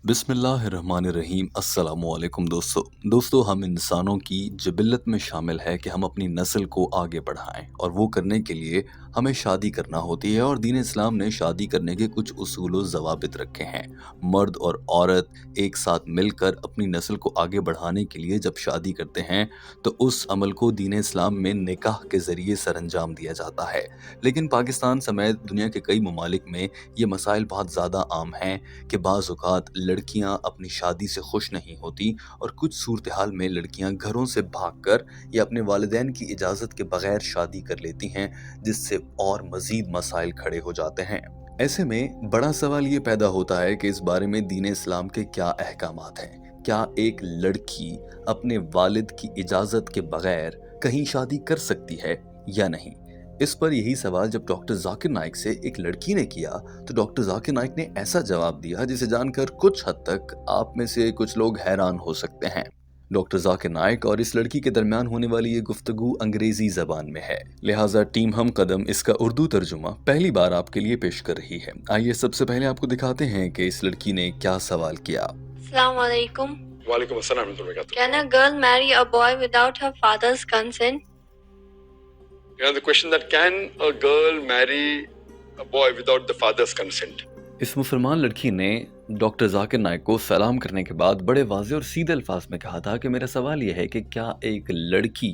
बिस्मिल्लाहिर्रहमानिर्रहीम। अस्सलामुअलैकुम दोस्तों हम इंसानों की जिबिल्लत में शामिल है कि हम अपनी नस्ल को आगे बढ़ाएं और वो करने के लिए हमें शादी करना होती है। और दीन इस्लाम ने शादी करने के कुछ उसूल व ज़वाबित रखे हैं। मर्द और औरत एक साथ मिलकर अपनी नस्ल को आगे बढ़ाने के लिए जब शादी करते हैं तो उस अमल को दीन इस्लाम में निकाह के ज़रिए सरअंजाम दिया जाता है। लेकिन पाकिस्तान समेत दुनिया के कई ममालिक में ये मसाइल बहुत ज़्यादा आम हैं कि बाज़ औक़ात लड़कियां अपनी शादी से खुश नहीं होती और कुछ सूरत हाल में लड़कियां घरों से भागकर या अपने वालिदैन की इजाज़त के बगैर शादी कर लेती हैं, जिससे और मज़ीद मसाइल खड़े हो जाते हैं। ऐसे में बड़ा सवाल ये पैदा होता है कि इस बारे में दीन इस्लाम के क्या अहकामात हैं। क्या एक लड़की अपने वालिद की इजाज़त के बगैर कहीं शादी कर सकती है या नहीं? इस पर यही सवाल जब डॉक्टर जाकिर नाइक से एक लड़की ने किया तो डॉक्टर जाकिर नाइक ने ऐसा जवाब दिया जिसे जानकर कुछ हद तक आप में से कुछ लोग हैरान हो सकते हैं। डॉक्टर जाकिर नाइक और इस लड़की के दरमियान होने वाली ये गुफ्तगू अंग्रेजी जबान में है, लिहाजा टीम हम कदम इसका उर्दू तर्जुमा पहली बार आपके लिए पेश कर रही है। आइए सबसे पहले आपको दिखाते हैं कि इस लड़की ने क्या सवाल किया। Assalamu alaikum. Walaikum assalam warahmatullahi wabarakatuh. Can a girl marry a boy without her father's consent? The question that can a girl marry a boy without the father's consent? इस मुसलमान लड़की ने डॉक्टर जाकिर नाइक को सलाम करने के बाद बड़े वाज़े और सीधे अल्फाज में कहा था कि मेरा सवाल यह है कि क्या एक लड़की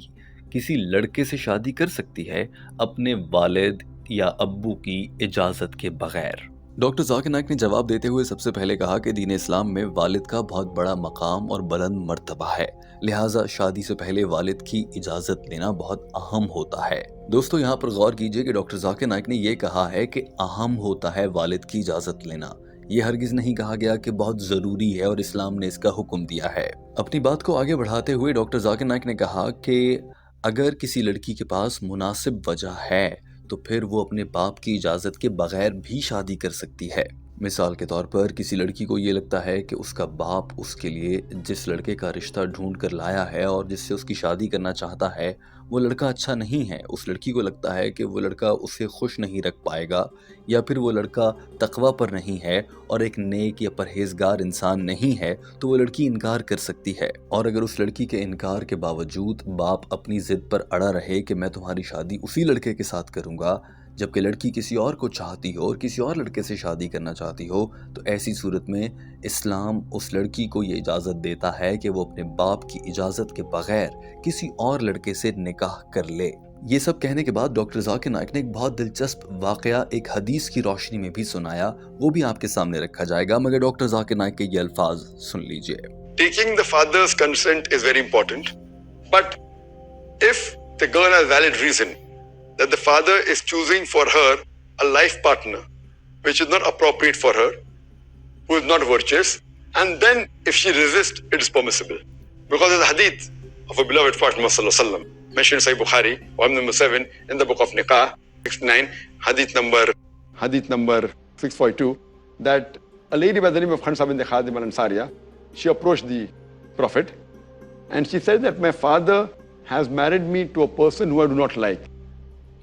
किसी लड़के से शादी कर सकती है अपने वालिद या अब्बू की इजाज़त के बगैर। डॉक्टर जाकिर नाइक ने जवाब देते हुए सबसे पहले कहा कि दीन इस्लाम में वालिद का बहुत बड़ा मकाम और बुलंद मर्तबा है, लिहाजा शादी से पहले वालिद की इजाज़त लेना बहुत अहम होता है। दोस्तों यहाँ पर गौर कीजिए कि डॉक्टर जाकिर नाइक ने यह कहा है कि अहम होता है वालिद की इजाज़त लेना। ये हरगिज़ नहीं कहा गया कि बहुत ज़रूरी है और इस्लाम ने इसका हुक्म दिया है। अपनी बात को आगे बढ़ाते हुए डॉक्टर जाकिर नाइक ने कहा कि अगर किसी लड़की के पास मुनासिब वजह है तो फिर वो अपने बाप की इजाज़त के बगैर भी शादी कर सकती है। मिसाल के तौर पर किसी लड़की को ये लगता है कि उसका बाप उसके लिए जिस लड़के का रिश्ता ढूंढ कर लाया है और जिससे उसकी शादी करना चाहता है वो लड़का अच्छा नहीं है। उस लड़की को लगता है कि वो लड़का उसे खुश नहीं रख पाएगा, या फिर वो लड़का तकवा पर नहीं है और एक नेक या परहेजगार इंसान नहीं है, तो वो लड़की इनकार कर सकती है। और अगर उस लड़की के इनकार के बावजूद बाप अपनी ज़िद पर अड़ा रहे कि मैं तुम्हारी शादी उसी लड़के के साथ करूँगा, जबकि लड़की किसी और को चाहती हो और किसी और लड़के से शादी करना चाहती हो, तो ऐसी सूरत में इस्लाम उस लड़की को ये इजाज़त देता है कि वो अपने बाप की इजाज़त के बगैर किसी और लड़के से निकाह कर ले। ये सब कहने के बाद डॉक्टर जाकिर नाइक ने एक बहुत दिलचस्प वाकया एक हदीस की रोशनी में भी सुनाया, वो भी आपके सामने रखा जाएगा, मगर डॉक्टर जाकिर नाइक के ये अल्फाज सुन लीजिए। Taking the father's consent is very important, but if the girl has valid reason that the father is choosing for her a life partner which is not appropriate for her, who is not virtuous, and then if she resists, it is permissible. Because there's a hadith of a beloved Prophet Muhammad sallallahu alaihi wasallam mentioned in Sahih Bukhari, volume number 7 in the book of Nikah, 69, hadith number 642, that a lady by the name of Khansa bint Khadim al-Ansariya, she approached the Prophet and she said that my father has married me to a person who I do not like.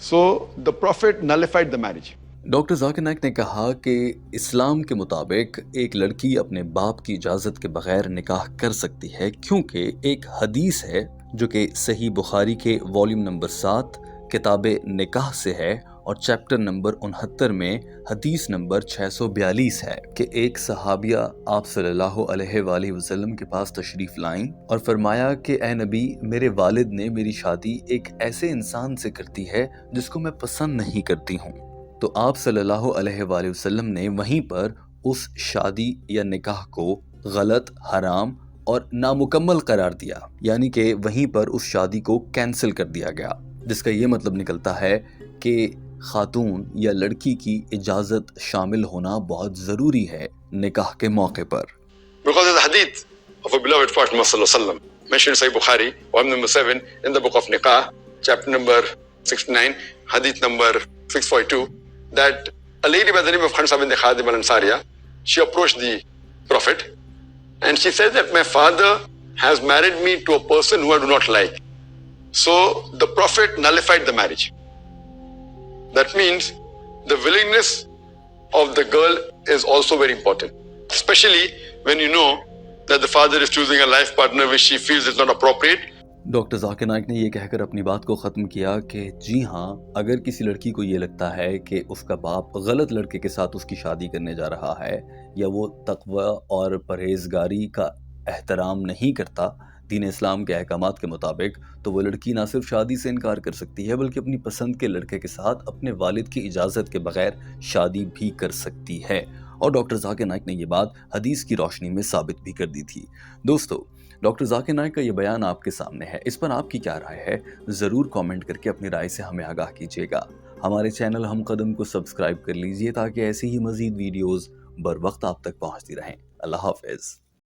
So the Prophet nullified the marriage. Doctor Zakir Naik ने कहा कि इस्लाम के मुताबिक एक लड़की अपने बाप की इजाज़त के बगैर निकाह कर सकती है, क्योंकि एक हदीस है जो कि सही बुखारी के वॉल्यूम नंबर 7 किताबे निकाह से है और चैप्टर नंबर 69 में हदीस नंबर 642 है कि एक सहाबिया आप सल्लल्लाहु अलैहि वसल्लम के पास तशरीफ लाईं और फरमाया कि ए नबी, मेरे वालिद ने मेरी शादी एक ऐसे इंसान से करती है जिसको मैं पसंद नहीं करती हूँ। तो आप सल्लल्लाहु अलैहि वसल्लम ने वहीं पर उस शादी या निकाह को गलत, हराम और नामुकम्मल करार दिया, यानी कि वहीं पर उस शादी को कैंसिल कर दिया गया, जिसका ये मतलब निकलता है कि खातून या लड़की की इजाज़त शामिल होना बहुत ज़रूरी है निकाह के मौके पर। Because there's a hadith of a beloved Prophet Muhammad sallallahu alaihi wasallam mentioned in Sahih Bukhari, volume number 7 in the book of Nikah, chapter number 69, hadith number 642, that a lady by the name of Khansa bint Khadim al-Ansariya, she approached the Prophet and she said that my father has married me to a person who I do not like. So the Prophet nullified the marriage. That means the willingness of the girl is also very important, especially when you know that the father is choosing a life partner which she feels is not appropriate. Doctor Zakir Naik نے یہ کہہ کر اپنی بات کو ختم کیا کہ جی ہاں، اگر کسی لڑکی کو یہ لگتا ہے کہ اس کا باپ غلط لڑکے کے ساتھ اس کی شادی کرنے جا رہا ہے یا وہ تقوی اور پرہیزگاری کا احترام نہیں کرتا دین اسلام کے احکامات کے مطابق، تو وہ لڑکی نہ صرف شادی سے انکار کر سکتی ہے بلکہ اپنی پسند کے لڑکے کے ساتھ اپنے والد کی اجازت کے بغیر شادی بھی کر سکتی ہے۔ اور ڈاکٹر ذاکر نائک نے یہ بات حدیث کی روشنی میں ثابت بھی کر دی تھی۔ دوستو، ڈاکٹر ذاکر نائک کا یہ بیان آپ کے سامنے ہے، اس پر آپ کی کیا رائے ہے؟ ضرور کامنٹ کر کے اپنی رائے سے ہمیں آگاہ کیجیے گا۔ ہمارے چینل ہم قدم کو سبسکرائب کر لیجئے تاکہ ایسی ہی مزید ویڈیوز بر وقت آپ تک پہنچتی رہیں۔ اللہ حافظ۔